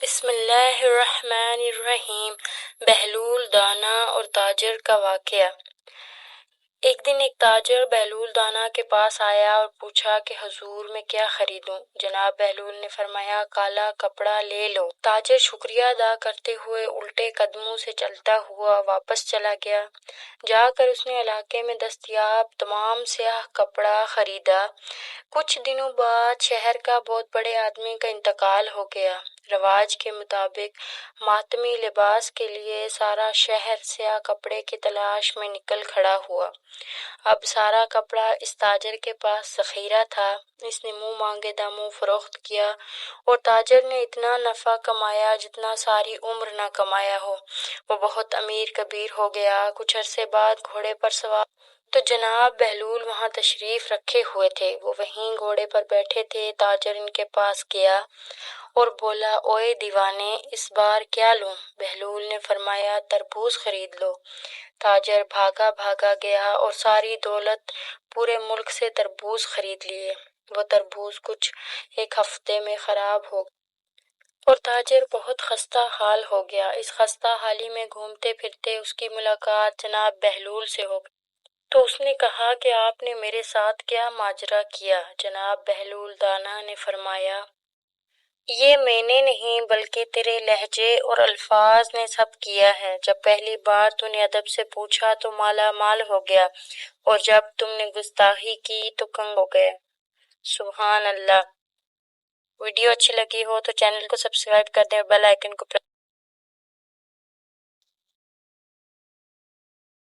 بسم اللہ الرحمن الرحیم۔ بہلول دانا اور تاجر کا واقعہ۔ ایک دن ایک تاجر بہلول دانا کے پاس آیا اور پوچھا کہ حضور میں کیا خریدوں؟ جناب بہلول نے فرمایا کالا کپڑا لے لو۔ تاجر شکریہ ادا کرتے ہوئے الٹے قدموں سے چلتا ہوا واپس چلا گیا۔ جا کر اس نے علاقے میں دستیاب تمام سیاہ کپڑا خریدا۔ کچھ دنوں بعد شہر کا بہت بڑے آدمی کا انتقال ہو گیا۔ رواج کے مطابق ماتمی لباس کے لیے سارا شہر سیاہ کپڑے کی تلاش میں نکل کھڑا ہوا۔ اب سارا کپڑا اس تاجر کے پاس ذخیرہ تھا۔ اس نے منہ مانگے داموں فروخت کیا اور تاجر نے اتنا نفع کمایا جتنا ساری عمر نہ کمایا ہو۔ وہ بہت امیر کبیر ہو گیا۔ کچھ عرصے بعد گھوڑے پر سوار تو جناب بہلول وہاں تشریف رکھے ہوئے تھے۔ وہ وہیں گھوڑے پر بیٹھے تھے۔ تاجر ان کے پاس گیا اور بولا اوئے دیوانے، اس بار کیا لوں؟ بہلول نے فرمایا تربوز خرید لو۔ تاجر بھاگا بھاگا گیا اور ساری دولت پورے ملک سے تربوز خرید لیے۔ وہ تربوز کچھ ایک ہفتے میں خراب ہو گئے اور تاجر بہت خستہ حال ہو گیا۔ اس خستہ حالی میں گھومتے پھرتے اس کی ملاقات جناب بہلول سے ہو گئی۔ تو اس نے کہا کہ آپ نے میرے ساتھ کیا ماجرا کیا؟ جناب بہلول دانا نے فرمایا یہ میں نے نہیں بلکہ تیرے لہجے اور الفاظ نے سب کیا ہے۔ جب پہلی بار تو نے ادب سے پوچھا تو مالا مال ہو گیا اور جب تم نے گستاخی کی تو کنگ ہو گئے۔ سبحان اللہ۔ ویڈیو اچھی لگی ہو تو چینل کو سبسکرائب کر دیں اور بیل آئیکن کو